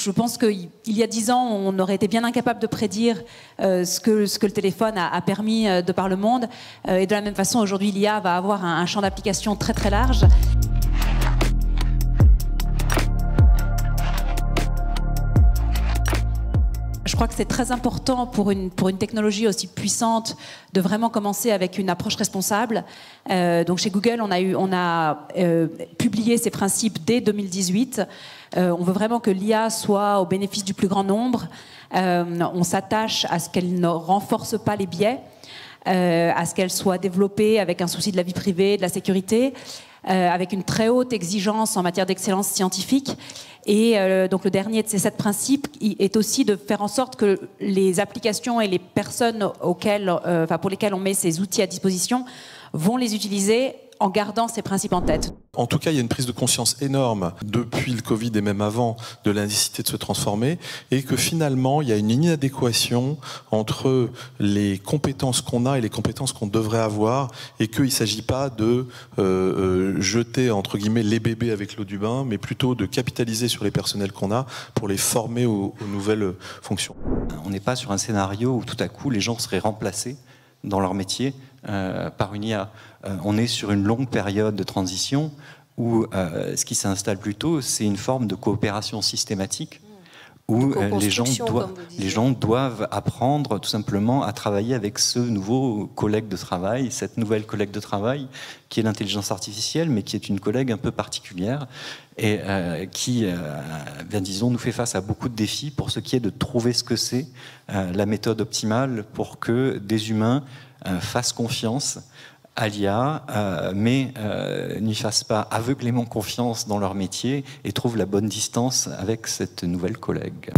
Je pense qu'il y a 10 ans, on aurait été bien incapable de prédire ce que le téléphone a permis de par le monde. Et de la même façon, aujourd'hui, l'IA va avoir un champ d'application très très large. Je crois que c'est très important pour une technologie aussi puissante de vraiment commencer avec une approche responsable. Donc chez Google, on a publié ces principes dès 2018. On veut vraiment que l'IA soit au bénéfice du plus grand nombre. On s'attache à ce qu'elle ne renforce pas les biais, à ce qu'elle soit développée avec un souci de la vie privée, de la sécurité, avec une très haute exigence en matière d'excellence scientifique. Et donc le dernier de ces 7 principes est aussi de faire en sorte que les applications et les personnes pour lesquelles on met ces outils à disposition vont les utiliser en gardant ces principes en tête. En tout cas, il y a une prise de conscience énorme depuis le Covid et même avant de la nécessité de se transformer et que finalement, il y a une inadéquation entre les compétences qu'on a et les compétences qu'on devrait avoir et qu'il ne s'agit pas de jeter, entre guillemets, les bébés avec l'eau du bain, mais plutôt de capitaliser sur les personnels qu'on a pour les former aux nouvelles fonctions. On n'est pas sur un scénario où tout à coup les gens seraient remplacés dans leur métier par une IA. On est sur une longue période de transition où ce qui s'installe plutôt, c'est une forme de coopération systématique où les gens doivent apprendre tout simplement à travailler avec ce nouveau collègue de travail, cette nouvelle collègue de travail qui est l'intelligence artificielle, mais qui est une collègue un peu particulière et qui, disons, nous fait face à beaucoup de défis pour ce qui est de trouver ce que c'est la méthode optimale pour que des humains fassent confiance à l'IA, mais n'y fassent pas aveuglément confiance dans leur métier et trouvent la bonne distance avec cette nouvelle collègue.